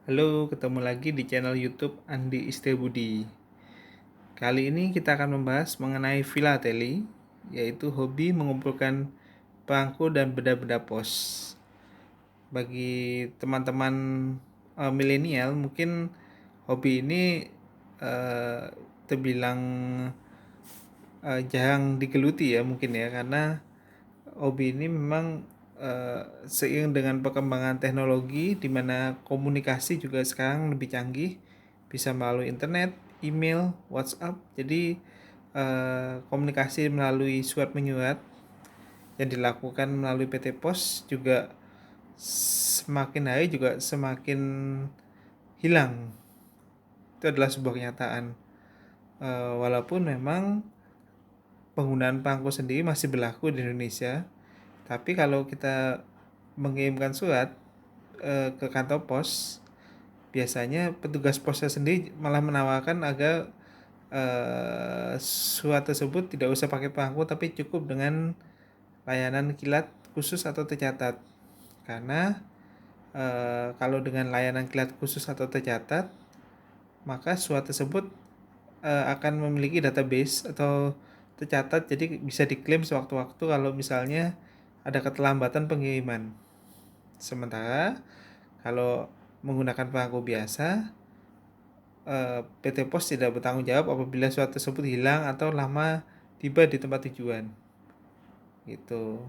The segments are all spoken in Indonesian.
Halo, ketemu lagi di channel YouTube Andi Istebudi. Kali ini kita akan membahas mengenai filateli, yaitu hobi mengumpulkan perangko dan benda-benda pos. Bagi teman-teman milenial, mungkin hobi ini eh, terbilang jarang digeluti ya mungkin ya, karena hobi ini memang seiring dengan perkembangan teknologi di mana komunikasi juga sekarang lebih canggih, bisa melalui internet, email, WhatsApp. Jadi komunikasi melalui surat menyurat yang dilakukan melalui PT Pos juga semakin hari juga semakin hilang. Itu adalah sebuah kenyataan. Walaupun memang penggunaan perangko sendiri masih berlaku di Indonesia, tapi kalau kita mengirimkan surat ke kantor pos, biasanya petugas posnya sendiri malah menawarkan agar surat tersebut tidak usah pakai perangko tapi cukup dengan layanan kilat khusus atau tercatat. Karena kalau dengan layanan kilat khusus atau tercatat, maka surat tersebut akan memiliki database atau tercatat, jadi bisa diklaim sewaktu-waktu kalau misalnya ada keterlambatan pengiriman. Sementara kalau menggunakan perangko biasa, PT Pos tidak bertanggung jawab apabila surat tersebut hilang atau lama tiba di tempat tujuan. Gitu.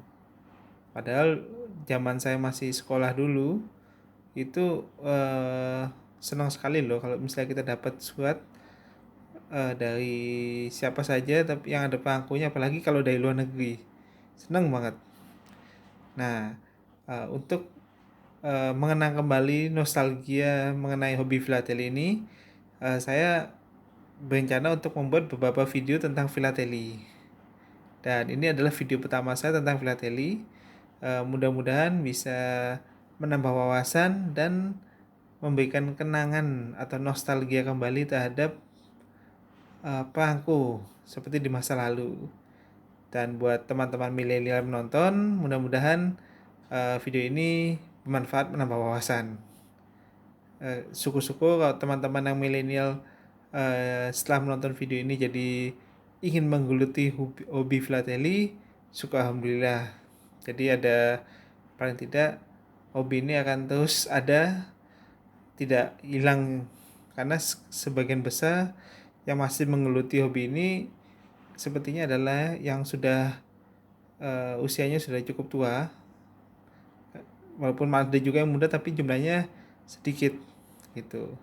Padahal zaman saya masih sekolah dulu, itu senang sekali loh kalau misalnya kita dapat surat dari siapa saja tapi yang ada perangkonya, apalagi kalau dari luar negeri. Senang banget. Nah, untuk mengenang kembali nostalgia mengenai hobi filateli ini, saya berencana untuk membuat beberapa video tentang filateli. Dan ini adalah video pertama saya tentang filateli. Mudah-mudahan bisa menambah wawasan dan memberikan kenangan atau nostalgia kembali terhadap perangko seperti di masa lalu. Dan buat teman-teman milenial menonton, mudah-mudahan video ini bermanfaat, menambah wawasan. Syukur-syukur kalau teman-teman yang milenial setelah menonton video ini jadi ingin menggeluti hobi filateli, syukur alhamdulillah. Jadi ada, paling tidak hobi ini akan terus ada, tidak hilang, karena sebagian besar yang masih menggeluti hobi ini sepertinya adalah yang sudah usianya sudah cukup tua. Walaupun ada juga yang muda tapi jumlahnya sedikit gitu.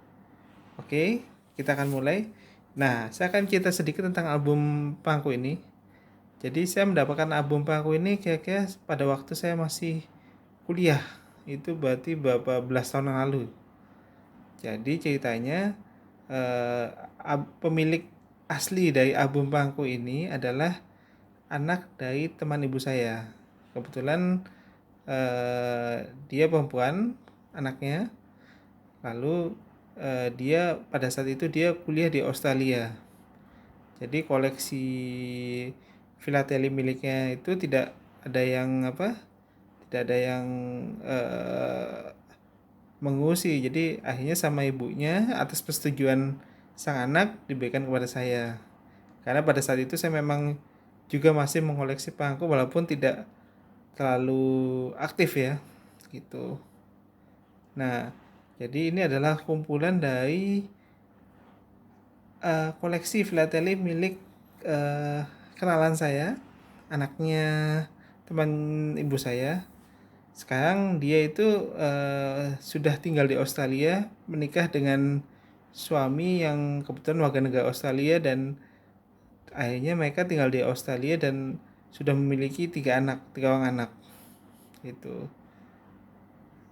Oke, kita akan mulai. Nah, saya akan cerita sedikit tentang album perangko ini. Jadi saya mendapatkan album perangko ini kira-kira pada waktu saya masih kuliah. Itu berarti beberapa belas tahun yang lalu. Jadi ceritanya eh, pemilik asli dari album perangko ini adalah anak dari teman ibu saya. Kebetulan dia perempuan, anaknya. Lalu dia pada saat itu dia kuliah di Australia. Jadi koleksi filateli miliknya itu tidak ada yang apa? Tidak ada yang mengusi. Jadi akhirnya sama ibunya atas persetujuan sang anak diberikan kepada saya. Karena pada saat itu saya memang juga masih mengoleksi perangko walaupun tidak terlalu aktif ya, gitu. Nah, jadi ini adalah kumpulan dari koleksi filateli milik kenalan saya, anaknya teman ibu saya. Sekarang dia itu sudah tinggal di Australia, menikah dengan suami yang kebetulan warga negara Australia, dan akhirnya mereka tinggal di Australia dan sudah memiliki tiga orang anak. Gitu.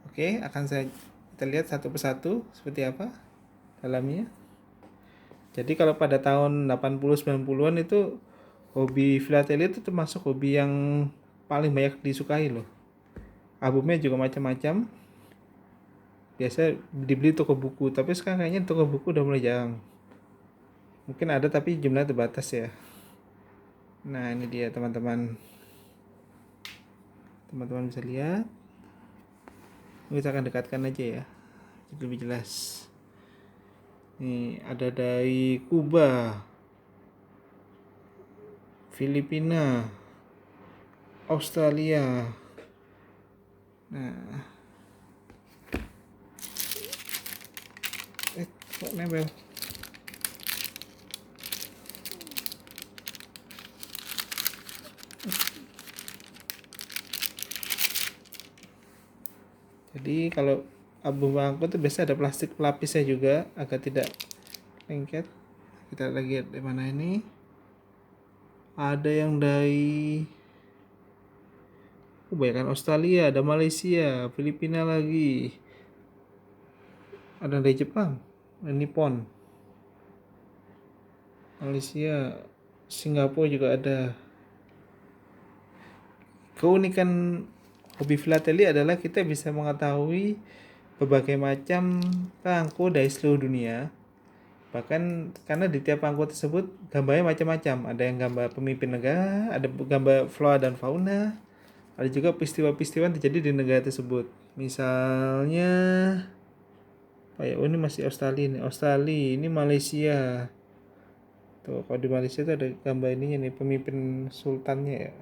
Oke, kita lihat satu persatu seperti apa dalamnya. Jadi kalau pada tahun 80 90-an itu hobi filateli itu termasuk hobi yang paling banyak disukai loh. Albumnya juga macam-macam. Biasa dibeli toko buku, tapi sekarang kayaknya toko buku udah mulai jarang. Mungkin ada tapi jumlahnya terbatas ya. Nah, ini dia teman-teman. Teman-teman bisa lihat. Kita akan dekatkan aja ya. jadi lebih jelas. Nih ada dari Kuba, Filipina, Australia. Nah, kok nempel? Jadi kalau abu bangku itu biasa ada plastik pelapisnya juga agar tidak lengket. Kita lagi di mana ini? Ada yang dari kebanyakan Australia, ada Malaysia, Filipina lagi. Ada dari Jepang, Nippon, Malaysia, Singapura juga ada. Keunikan hobi filateli adalah kita bisa mengetahui berbagai macam perangko dari seluruh dunia. Bahkan karena di tiap perangko tersebut gambarnya macam-macam. Ada yang gambar pemimpin negara, ada gambar flora dan fauna, ada juga peristiwa-peristiwa yang terjadi di negara tersebut. Misalnya, oh ini masih Australia nih. Australia, ini Malaysia. Tuh, kalau di Malaysia itu ada gambar ininya nih, pemimpin sultannya ya.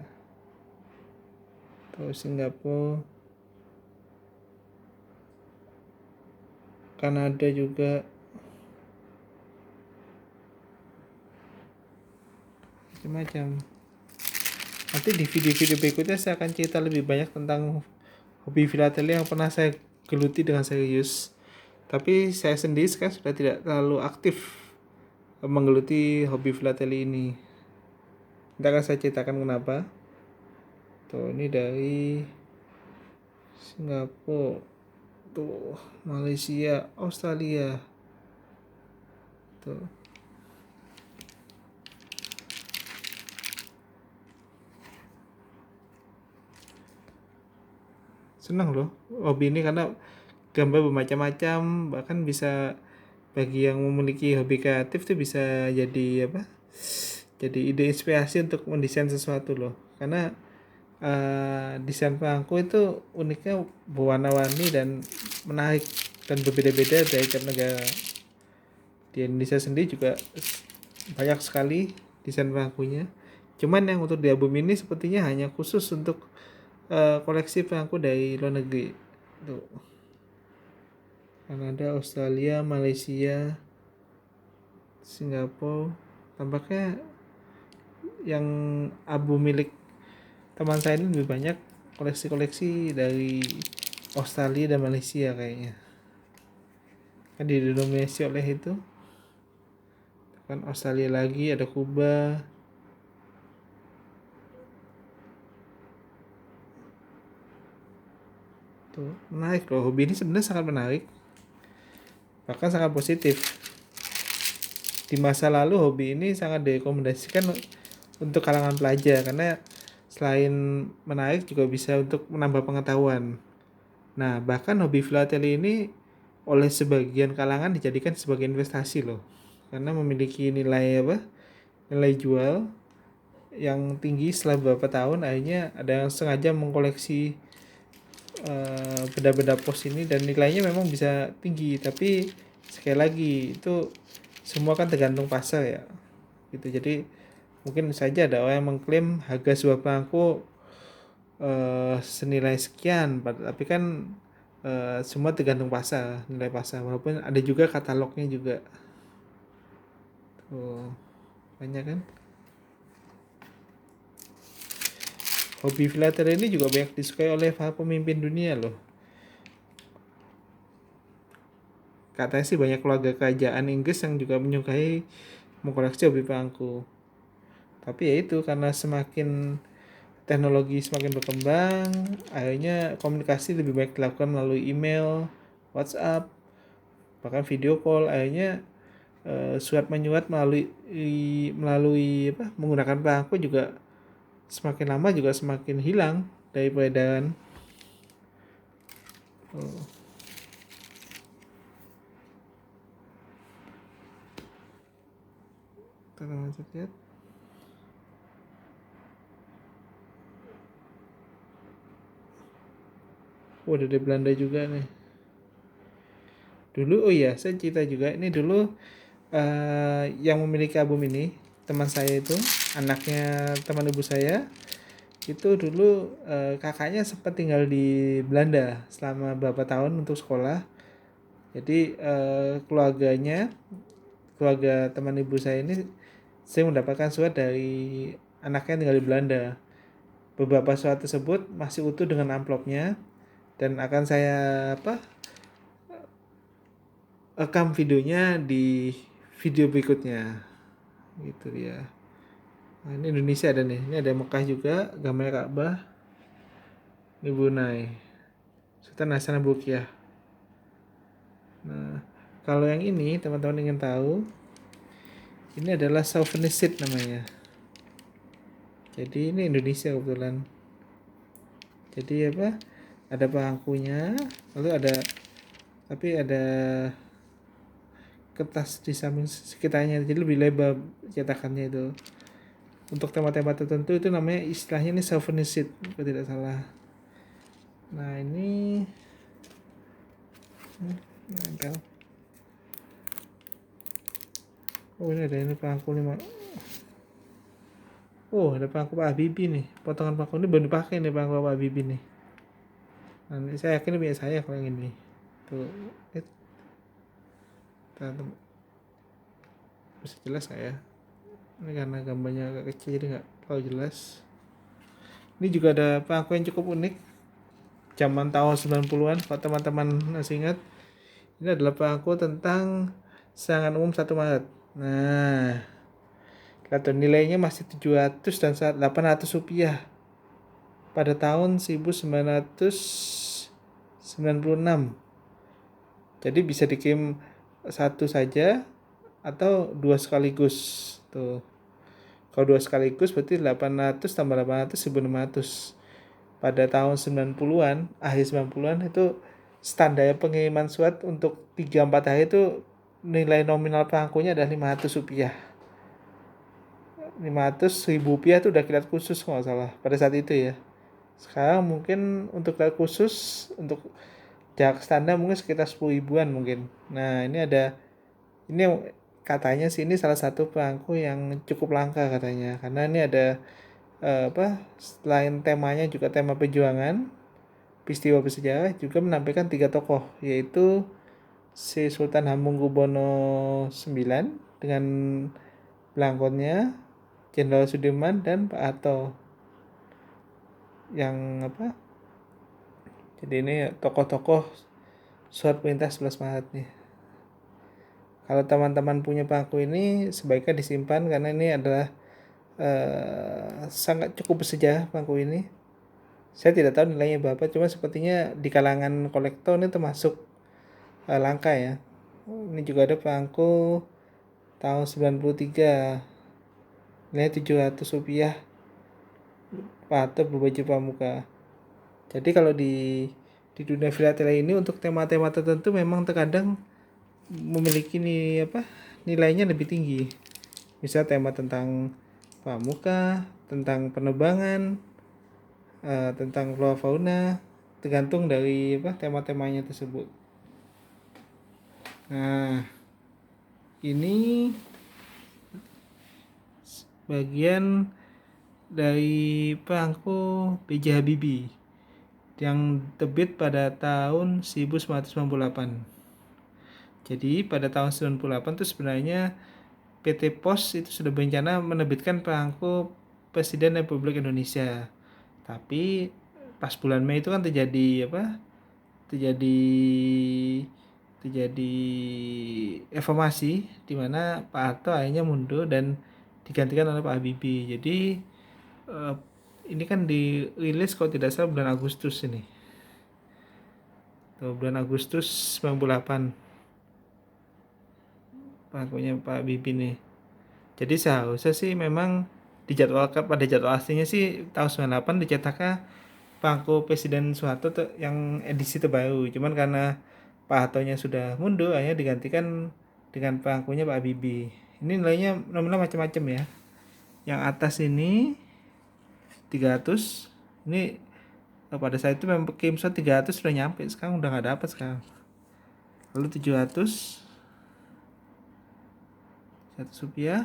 Tuh, Singapura, Kanada juga. Macam-macam. Nanti di video-video berikutnya saya akan cerita lebih banyak tentang hobi filateli yang pernah saya geluti dengan serius. Tapi saya sendiri sekarang sudah tidak terlalu aktif menggeluti hobi filateli ini. Nanti akan saya ceritakan kenapa. Tuh, ini dari Singapura, tuh Malaysia, Australia. Tuh. Senang loh hobi ini karena gambar bermacam-macam, bahkan bisa bagi yang memiliki hobi kreatif tuh bisa jadi apa? Jadi ide inspirasi untuk mendesain sesuatu loh. Karena desain perangko itu uniknya berwarna-warni dan menarik dan berbeda-beda dari tiap negara. Di Indonesia sendiri juga banyak sekali desain perangkonya. Cuman yang untuk di album ini sepertinya hanya khusus untuk koleksi perangko dari luar negeri. Tuh. Kanada, Australia, Malaysia, Singapura. Tampaknya yang album milik teman saya ini lebih banyak koleksi-koleksi dari Australia dan Malaysia kayaknya. Kan didominasi oleh itu. Kan Australia lagi, ada Kuba. Tuh, menarik loh. Hobi ini sebenarnya sangat menarik. Bahkan sangat positif. Di masa lalu hobi ini sangat direkomendasikan untuk kalangan pelajar karena selain menarik juga bisa untuk menambah pengetahuan. Nah, bahkan hobi filateli ini oleh sebagian kalangan dijadikan sebagai investasi loh. Karena memiliki nilai apa? Nilai jual yang tinggi setelah beberapa tahun. Akhirnya ada yang sengaja mengkoleksi benda-benda pos ini dan nilainya memang bisa tinggi, tapi sekali lagi itu semua kan tergantung pasar ya gitu. Jadi mungkin saja ada orang yang mengklaim harga sebuah perangko senilai sekian, tapi kan semua tergantung pasar, nilai pasar, walaupun ada juga katalognya juga. Tuh, banyak kan. Hobi filateli ini juga banyak disukai oleh para pemimpin dunia loh. Katanya sih banyak keluarga kerajaan Inggris yang juga menyukai mengkoleksi hobi perangko. Tapi ya itu karena semakin teknologi semakin berkembang, akhirnya komunikasi lebih baik dilakukan melalui email, WhatsApp, bahkan video call. Akhirnya surat menyurat melalui apa menggunakan perangko juga semakin lama juga semakin hilang dari peredaran. Kita lanjut lihat. Ada dari Belanda juga nih. Dulu, oh iya, saya cerita juga. Ini dulu yang memiliki album ini, teman saya itu, anaknya teman ibu saya, itu dulu kakaknya sempat tinggal di Belanda selama beberapa tahun untuk sekolah. Jadi keluarga teman ibu saya ini, saya mendapatkan surat dari anaknya yang tinggal di Belanda. Beberapa surat tersebut masih utuh dengan amplopnya, dan akan saya rekam videonya di video berikutnya, gitu ya. Nah, ini Indonesia ada nih, ini ada Mekah juga, gambar Ka'bah, ini Brunei, Sultan Hasan Bolkiah. Nah, kalau yang ini teman-teman ingin tahu, ini adalah souvenir seat namanya. Jadi ini Indonesia kebetulan. Jadi ada bangkunya, lalu ada kertas di samping sekitarnya, jadi lebih lebar cetakannya itu. Untuk tema-tema tertentu itu namanya, istilahnya ini souvenir seat kalau tidak salah. Nah ini nempel. Oh ini ada pangku nih. Oh ada pangku Pak Habibie nih. Potongan pangku ini baru dipakai nih, pangku Pak Habibie nih. Nah, ini saya yakin ini punya saya kalau yang ini. Tuh, bisa jelas nggak ya? Ini karena gambarnya agak kecil jadi nggak terlalu jelas. Ini juga ada pangku yang cukup unik, zaman tahun 90-an, kalau teman-teman masih ingat. Ini adalah pangku tentang serangan umum 1 Maret. Nah, lihat nilainya masih 700 dan 800 rupiah pada tahun 1996. Jadi bisa dikirim satu saja atau dua sekaligus. Tuh. Kalau dua sekaligus berarti 800 tambah 800 1.600. Pada tahun 90-an, akhir 90-an itu standar pengiriman surat untuk 3-4 hari itu nilai nominal pangkunya adalah 500 rupiah. 500 ribu rupiah itu udah kilat khusus kalau nggak salah pada saat itu ya. Sekarang mungkin untuk kilat khusus untuk jarak standar mungkin sekitar 10 ribuan mungkin. Nah ini katanya sih ini salah satu perangko yang cukup langka katanya, karena ini ada selain temanya juga tema perjuangan, peristiwa bersejarah, juga menampilkan 3 tokoh, yaitu si Sultan Hamengkubuwono IX dengan belangkonnya, Jenderal Sudirman, dan Pak Harto. Yang jadi ini tokoh-tokoh surat perintah 11 Maret nih. Kalau teman-teman punya pangku ini sebaiknya disimpan, karena ini adalah sangat cukup bersejarah pangku ini. Saya tidak tahu nilainya berapa, cuma sepertinya di kalangan kolektor ini termasuk langka ya. Ini juga ada pangku tahun 93, nilai 700 rupiah, Pak berbaju pramuka. Jadi kalau di dunia filateli ini untuk tema-tema tertentu memang terkadang memiliki nilainya lebih tinggi. Misal tema tentang pramuka, tentang penerbangan, tentang flora fauna, tergantung dari tema-temanya tersebut. Nah, ini bagian dari perangko B.J. Habibie yang terbit pada tahun 1998. Jadi pada tahun 98 itu sebenarnya PT Pos itu sudah berencana menerbitkan perangko Presiden Republik Indonesia. Tapi pas bulan Mei itu kan terjadi terjadi reformasi di mana Pak Harto akhirnya mundur dan digantikan oleh Pak Habibie. Jadi ini kan dirilis kalau tidak salah bulan Agustus ini. Bulan Agustus 98. Pangkunya Pak Habibie nih. Jadi seharusnya sih memang dijadwalkan pada jadwal aslinya sih tahun 98 dicetaknya pangku Presiden Soeharto yang edisi terbaru. Cuman karena Pak Hartonya sudah mundur, akhirnya digantikan dengan pangkunya Pak Habibie. Ini nilainya nominal macam-macam ya. Yang atas ini 300. Ini pada saat itu memang kirim 300 sudah nyampe, sekarang udah nggak dapat sekarang. lalu 700 rupiah.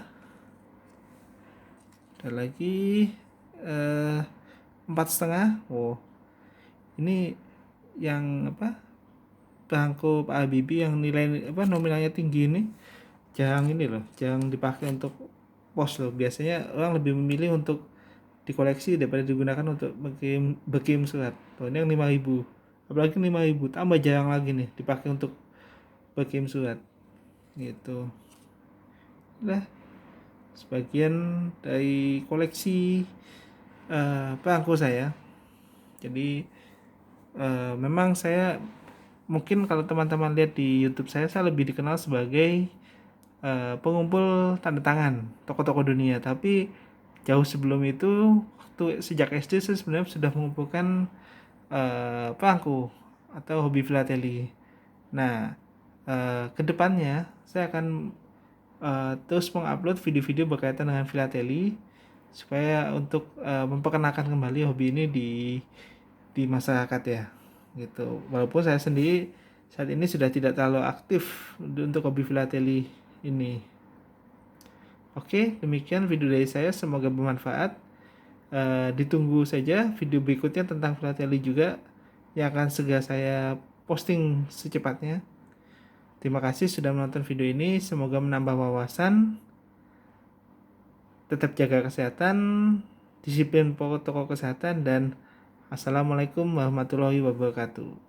Ada lagi 4,5. Oh, ini yang apa, bangku Pak Habibie yang nilai apa nominalnya tinggi ini, jarang ini loh, jarang dipakai untuk pos loh. Biasanya orang lebih memilih untuk dikoleksi daripada digunakan untuk berkirim surat. Tuh, ini yang 5.000, apalagi 5.000 tambah jarang lagi nih dipakai untuk berkirim surat gitu. Nah, sebagian dari koleksi perangko saya. Jadi memang saya, mungkin kalau teman-teman lihat di YouTube saya lebih dikenal sebagai pengumpul tanda tangan tokoh-tokoh dunia. Tapi jauh sebelum itu, waktu sejak SD saya sebenarnya sudah mengumpulkan perangko atau hobi filateli. Nah, kedepannya saya akan terus mengupload video-video berkaitan dengan filateli supaya untuk memperkenalkan kembali hobi ini di masyarakat ya gitu. Walaupun saya sendiri saat ini sudah tidak terlalu aktif untuk hobi filateli ini. Oke, demikian video dari saya, semoga bermanfaat. Ditunggu saja video berikutnya tentang filateli juga yang akan segera saya posting secepatnya. Terima kasih sudah menonton video ini, semoga menambah wawasan. Tetap jaga kesehatan, disiplin protokol kesehatan, dan assalamualaikum warahmatullahi wabarakatuh.